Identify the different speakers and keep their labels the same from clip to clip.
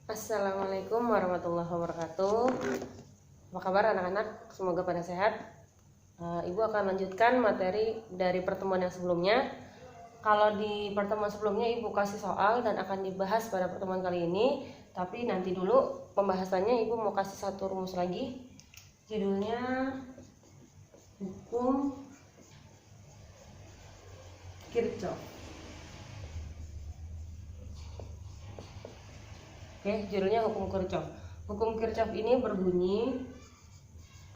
Speaker 1: Assalamualaikum warahmatullahi wabarakatuh. Apa kabar anak-anak? Semoga pada sehat. Ibu akan lanjutkan materi dari pertemuan yang sebelumnya. Kalau di pertemuan sebelumnya Ibu kasih soal dan akan dibahas pada pertemuan kali ini. Tapi nanti dulu pembahasannya Ibu mau kasih satu rumus lagi. Judulnya Hukum Kirchhoff. Oke, judulnya hukum Kirchhoff. Hukum Kirchhoff ini berbunyi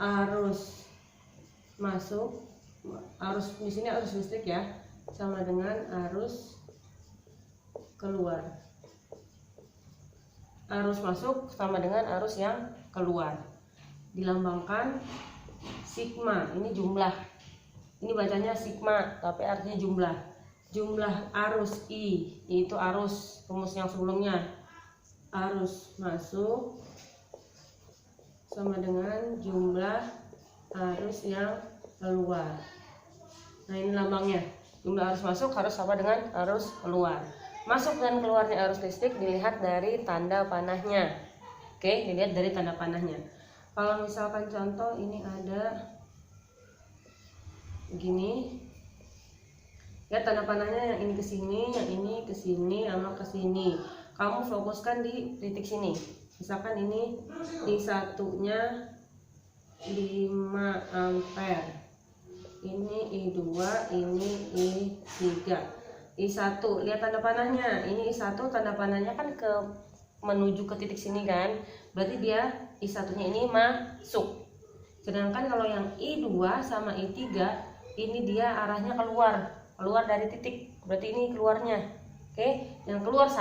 Speaker 1: arus masuk, arus di sini arus listrik ya, sama dengan arus keluar. Arus masuk sama dengan arus yang keluar. Dilambangkan sigma, ini jumlah. Ini bacanya sigma, tapi artinya jumlah. Jumlah arus I, itu arus rumus yang sebelumnya. Arus masuk sama dengan jumlah arus yang keluar. Nah, ini lambangnya. Jumlah arus masuk harus sama dengan arus keluar. Masuk dan keluarnya arus listrik dilihat dari tanda panahnya. Oke, dilihat dari tanda panahnya. Kalau misalkan contoh ini ada begini. Ya, tanda panahnya yang ini ke sini, yang ini ke sini, sama ke sini. Kamu fokuskan di titik sini. Misalkan ini I1-nya 5 ampere. Ini I2, ini I3. I1, lihat tanda panahnya. Ini I1 tanda panahnya kan ke menuju ke titik sini kan. Berarti dia I1-nya ini masuk. Sedangkan kalau yang I2 sama I3 ini dia arahnya keluar dari titik. Berarti ini keluarnya. Oke, yang keluar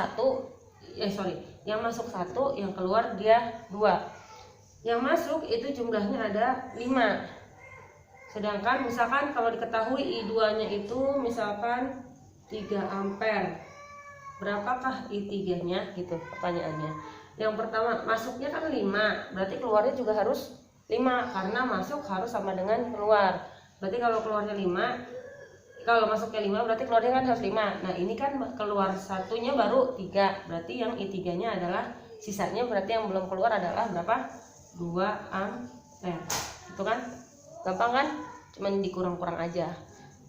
Speaker 1: yang masuk 1, yang keluar dia 2. Yang masuk itu jumlahnya ada 5. Sedangkan misalkan kalau diketahui I2-nya itu misalkan 3 ampere. Berapakah I3-nya gitu pertanyaannya. Yang pertama, masuknya kan 5, berarti keluarnya juga harus 5 karena masuk harus sama dengan keluar. Berarti kalau keluarnya 5, kalau masuknya 5 berarti keluarnya kan harus 5. Nah, ini kan keluar satunya baru 3. Berarti yang I3-nya adalah sisanya, berarti yang belum keluar adalah berapa? 2 ampere. Itu kan? Gampang kan? Cuman dikurang-kurang aja.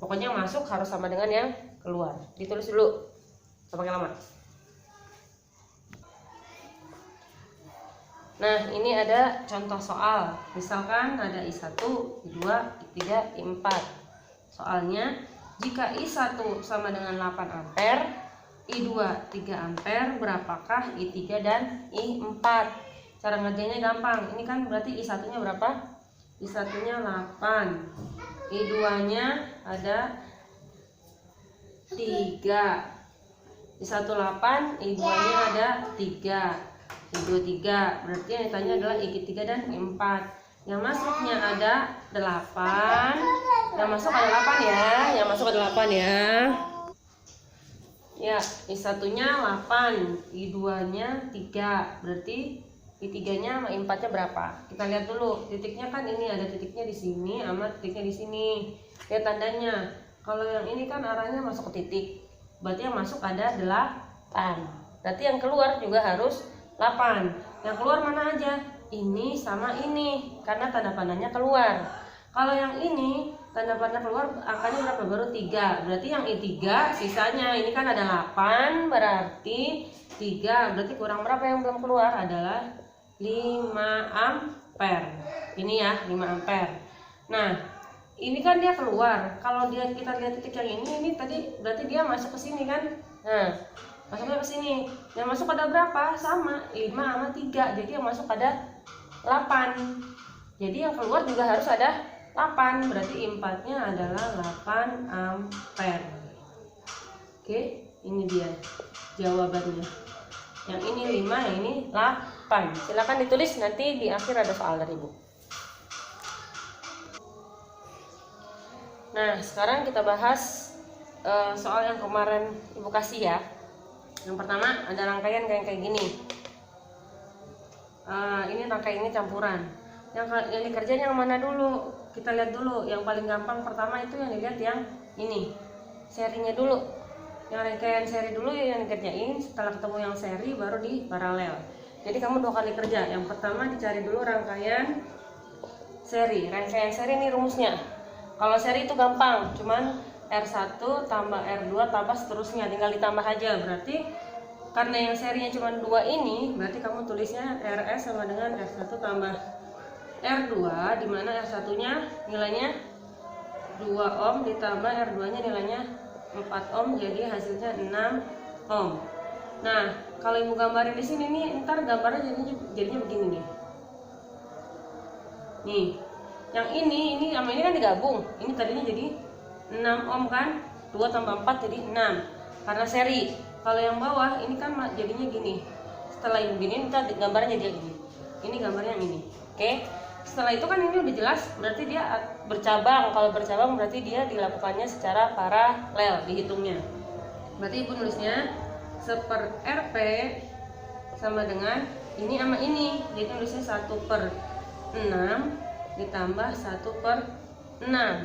Speaker 1: Pokoknya masuk harus sama dengan yang keluar. Ditulis dulu. Sampai lama. Nah, ini ada contoh soal. Misalkan ada I1, I2, I3, I4. Soalnya, jika I1 sama dengan 8 ampere, I2 3 ampere, berapakah I3 dan I4? Cara ngerjainnya gampang. Ini kan berarti I1-nya berapa? I1-nya 8. I2-nya ada 3. I1 8, I2-nya ada 3. I2 3. Berarti yang ditanya adalah I3 dan I4. Yang masuknya ada 8. Yang masuk ada 8 ya. Yang masuk ada 8 ya. Ya, I1-nya 8, I2-nya 3. Berarti I3-nya sama I4-nya berapa? Kita lihat dulu. Titiknya kan ini ada titiknya di sini sama titiknya di sini. Lihat tandanya. Kalau yang ini kan arahnya masuk ke titik. Berarti yang masuk ada 8. Berarti yang keluar juga harus 8. Yang keluar mana aja? Ini sama ini, karena tanda panahnya keluar. Kalau yang ini tanda panah keluar angkanya berapa? Baru 3. Berarti yang I3 sisanya ini kan ada 8, berarti 3. Berarti kurang berapa yang belum keluar? Adalah 5 ampere. Ini ya, 5 ampere. Nah, ini kan dia keluar. Kalau kita lihat titik yang ini tadi berarti dia masuk ke sini kan? Nah, masuknya ke sini. Yang masuk ada berapa? Sama, 5 sama 3. Jadi yang masuk ada 8. Jadi yang keluar juga harus ada 8. Berarti I4-nya adalah 8 ampere. Oke, ini dia jawabannya. Yang ini 5, yang ini 8. Silakan ditulis, nanti di akhir ada soal dari Ibu. Nah, sekarang kita bahas soal yang kemarin Ibu kasih ya. Yang pertama ada rangkaian kayak gini. Ini rangkaiannya campuran. Yang dikerjain yang mana dulu? Kita lihat dulu. Yang paling gampang pertama itu yang dilihat yang ini. Serinya dulu. Yang rangkaian seri dulu yang dikerjain. Setelah ketemu yang seri baru di paralel. Jadi kamu 2 kali kerja. Yang pertama dicari dulu rangkaian seri. Rangkaian seri ini rumusnya. Kalau seri itu gampang, cuman R1 tambah R2 tambah seterusnya, tinggal ditambah aja. Berarti karena yang serinya cuma 2 ini, berarti kamu tulisnya RS sama dengan R1 tambah R2, dimana R1-nya nilainya 2 ohm ditambah R2-nya nilainya 4 ohm, jadi hasilnya 6 ohm. Nah, kalau ibu gambarin di sini nih, ntar gambarnya jadinya begini nih. Nih, yang ini sama ini kan digabung. Ini tadinya jadi 6 ohm kan, 2 tambah 4 jadi 6 karena seri. Kalau yang bawah ini kan jadinya gini. Setelah yang begini, kita gambarnya jadi gini. Ini gambarnya yang ini. Oke. Setelah itu kan ini udah jelas, berarti dia bercabang. Kalau bercabang berarti dia dilakukannya secara paralel, dihitungnya. Berarti ibu nulisnya 1/RP sama dengan ini sama ini. Jadi nulisnya 1/6 ditambah 1/6.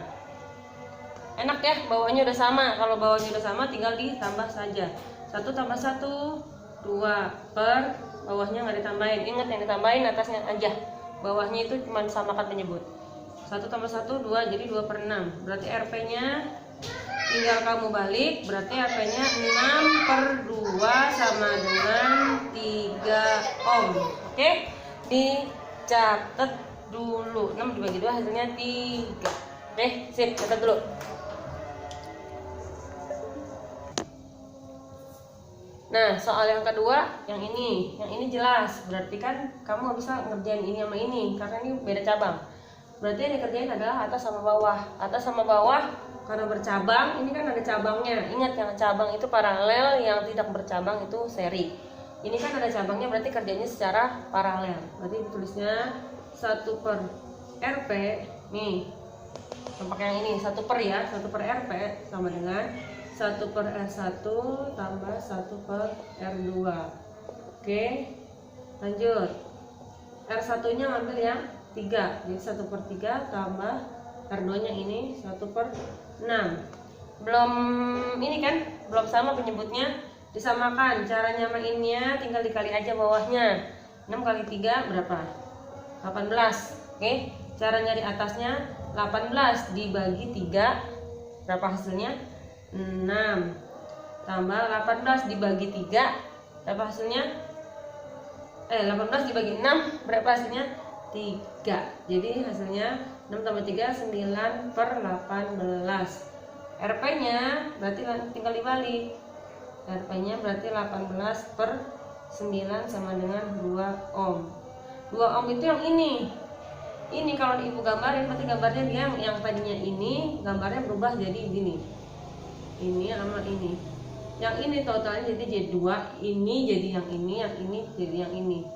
Speaker 1: Enak ya, bawahnya udah sama. Kalau bawahnya udah sama tinggal ditambah saja. 1 tambah 1 2 per bawahnya nggak ditambahin. Ingat yang ditambahin atasnya aja. Bawahnya itu cuma samakan penyebut. 1 tambah 1 2, jadi 2/6. Berarti RP-nya tinggal kamu balik, berarti RP-nya 6/2 sama dengan 3 ohm. Oke, dicatat dulu. 6 dibagi 2 hasilnya 3. Oke, sip, catat dulu. Nah, soal yang kedua, yang ini jelas. Berarti kan kamu bisa ngerjain ini sama ini, karena ini beda cabang. Berarti yang dikerjain adalah atas sama bawah. Atas sama bawah karena bercabang, ini kan ada cabangnya. Ingat, yang cabang itu paralel, yang tidak bercabang itu seri. Ini kan ada cabangnya, berarti kerjanya secara paralel. Berarti ditulisnya 1/RP. Nih, pakai yang ini, 1/, ya, 1/RP sama dengan 1/R1 tambah 1/R2. Oke, lanjut. R1 nya ngambil yang 3, jadi 1/3 tambah R2 nya ini 1/6. Belum ini kan, belum sama penyebutnya, disamakan. Cara nyamainnya tinggal dikali aja bawahnya. 6 kali 3 berapa? 18. Oke, cara nyari atasnya 18 dibagi 3 berapa hasilnya? 6 tambah 18 dibagi 3 berapa hasilnya? 18 dibagi 6 berapa hasilnya? 3. Jadi hasilnya 6 tambah 3 9/18. RP nya berarti tinggal dibalik. RP nya berarti 18/9 sama dengan 2 ohm. 2 ohm itu yang ini. Ini kalau ibu gambarin, berarti gambarnya dia yang tadinya ini, gambarnya berubah jadi gini. Ini sama ini. Yang ini totalnya jadi 2, ini jadi yang ini jadi yang ini.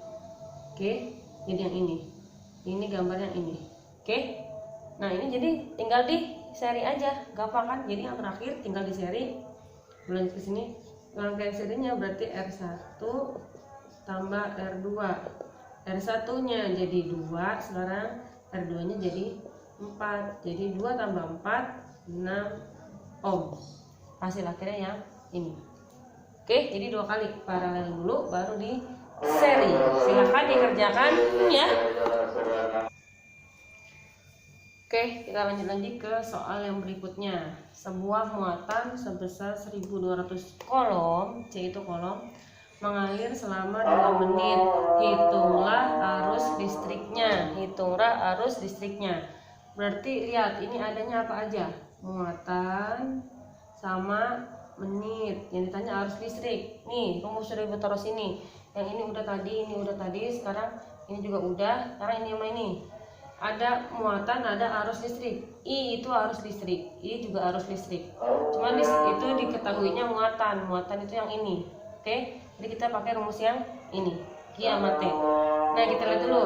Speaker 1: Oke, jadi yang ini. Ini gambar yang ini. Oke. Nah, ini jadi tinggal di seri aja, gampang kan? Jadi yang terakhir tinggal di seri. Lanjut ke sini. Rangkaian serinya berarti R1 tambah R2. R1-nya jadi 2, sekarang R2-nya jadi 4. Jadi 2 tambah 4 6 ohm. Hasil akhirnya yang ini. Oke, jadi 2 kali paralel dulu baru di seri. Silahkan dikerjakan ya. Oke, kita lanjut lagi ke soal yang berikutnya. Sebuah muatan sebesar 1200 kolom, C itu kolom, mengalir selama 2 menit. Hitunglah arus listriknya. Hitunglah arus listriknya. Berarti lihat ini adanya apa aja? Muatan sama menit. Yang ditanya arus listrik. Nih, rumus sudah ibu taruh sini. Yang ini udah tadi, ini udah tadi, sekarang ini juga udah. Sekarang ini sama ini. Ada muatan, ada arus listrik. I itu arus listrik, I juga arus listrik. Cuman itu diketahuinya muatan. Muatan itu yang ini. Oke, jadi kita pakai rumus yang ini, Q sama T. Nah, kita lihat dulu.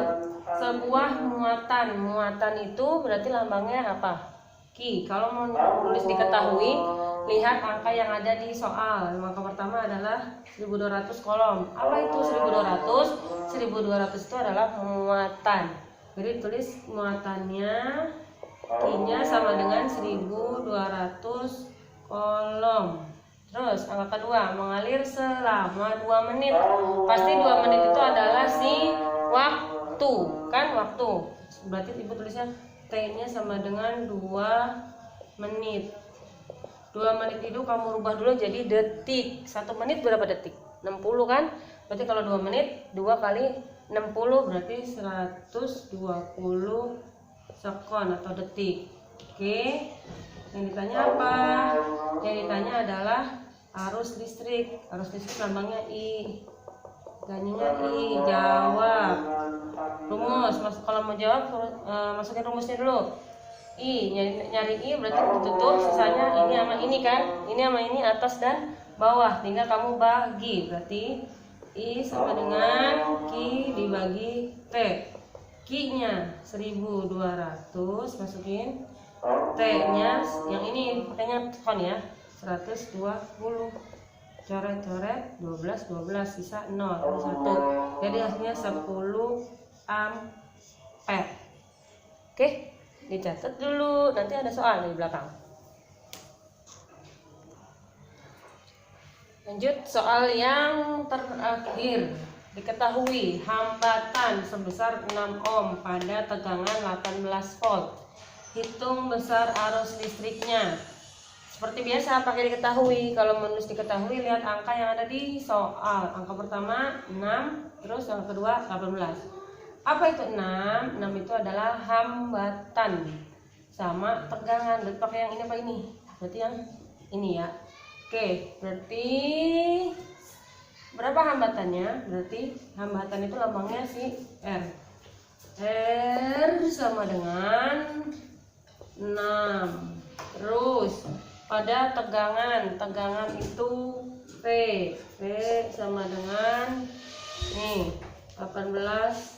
Speaker 1: Sebuah muatan itu berarti lambangnya apa? Q. Kalau mau nulis diketahui, lihat angka yang ada di soal. Angka pertama adalah 1200 kolom. Apa itu 1200? 1200 itu adalah muatan. Jadi tulis muatannya, Q-nya sama dengan 1200 kolom. Terus angka kedua, mengalir selama 2 menit. Pasti 2 menit itu adalah si waktu, kan waktu. Berarti ibu tulisnya T-nya sama dengan 2 menit. 2 menit itu kamu rubah dulu jadi detik. 1 menit berapa detik? 60 kan? Berarti kalau 2 menit 2 kali 60 berarti 120 sekon atau detik. Oke. Yang ditanya apa? Yang ditanya adalah arus listrik. Arus listrik lambangnya I. Ganyinya I. Jawab. Rumus. Kalau mau jawab masukin rumusnya dulu. I, nyari I berarti ditutup, sisanya ini sama ini kan, ini sama ini atas dan bawah, tinggal kamu bagi, berarti I sama dengan Q dibagi T. Q-nya 1200, masukin, T-nya yang ini pakainya kon ya, 120. Coret-coret 12 sisa 0, 1. Jadi hasilnya 10 ampere. Oke? Dicatat dulu, nanti ada soal di belakang. Lanjut soal yang terakhir. Diketahui hambatan sebesar 6 ohm pada tegangan 18 volt. Hitung besar arus listriknya. Seperti biasa pakai diketahui. Kalau menulis diketahui, lihat angka yang ada di soal. Angka pertama 6, terus yang kedua 18. Apa itu 6? 6 itu adalah hambatan sama tegangan. Berarti pakai yang ini apa ini? Berarti yang ini ya. Oke, berarti berapa hambatannya? Berarti hambatan itu lambangnya si R. R sama dengan 6. Terus pada tegangan itu V. V sama dengan nih 18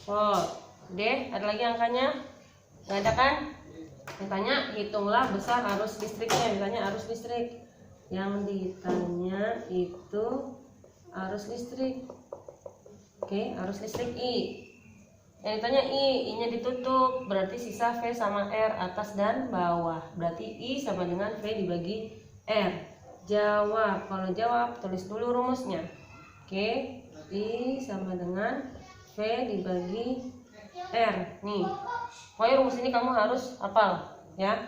Speaker 1: volt. D, ada lagi angkanya? Nggak ada kan? Ditanya hitunglah besar arus listriknya. Ditanya arus listrik. Yang ditanya itu arus listrik. Oke, arus listrik I. Yang ditanya I-nya ditutup. Berarti sisa V sama R atas dan bawah. Berarti I sama dengan V dibagi R. Jawab. Kalau jawab tulis dulu rumusnya. Oke, I sama dengan V dibagi R. Nih, pokoknya rumus ini kamu harus hafal ya.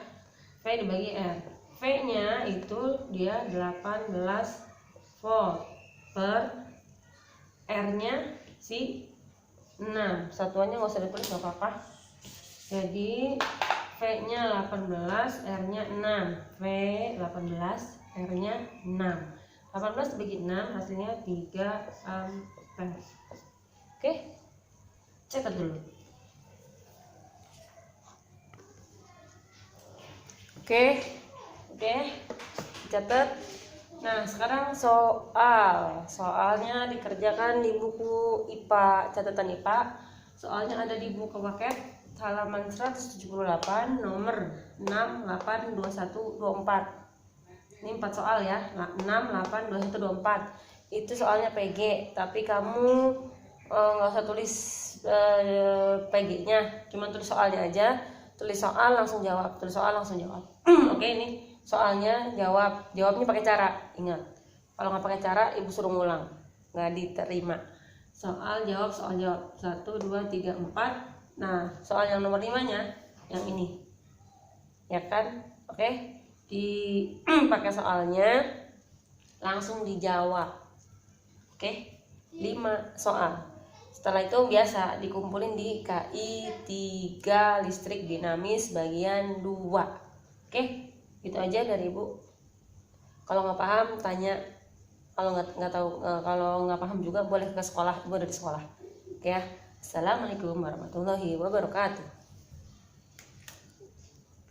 Speaker 1: V dibagi R. V-nya itu dia 18 volt per R-nya si 6. Satuannya nggak usah ditulis, nggak apa-apa. Jadi V-nya 18, R-nya 6. V 18, R-nya 6. 18 dibagi 6 hasilnya 3 ampere. Oke, catat dulu. Oke, catat. Nah, sekarang soalnya dikerjakan di buku IPA, catatan IPA. Soalnya ada di buku paket halaman 178 nomor 6, 8, 21, 24. Ini 4 soal ya, 6, 8, 21, 24. Itu soalnya PG, tapi kamu nggak usah tulis PG-nya, cuma tulis soalnya aja. Tulis soal langsung jawab, tulis soal langsung jawab. Oke, ini soalnya jawabnya pakai cara. Ingat, kalau nggak pakai cara ibu suruh ngulang, nggak diterima. Soal jawab 1, 2, 3, 4. Nah, soal yang nomor 5-nya yang ini ya kan. Oke, dipakai soalnya langsung dijawab. Oke, 5 soal. Setelah itu biasa dikumpulin di KI 3 listrik dinamis bagian 2. Oke, gitu aja dari ibu. Kalau nggak paham tanya. Kalau nggak tahu, kalau nggak paham juga boleh ke sekolah. Ibu ada di sekolah. Oke ya. Assalamualaikum warahmatullahi wabarakatuh.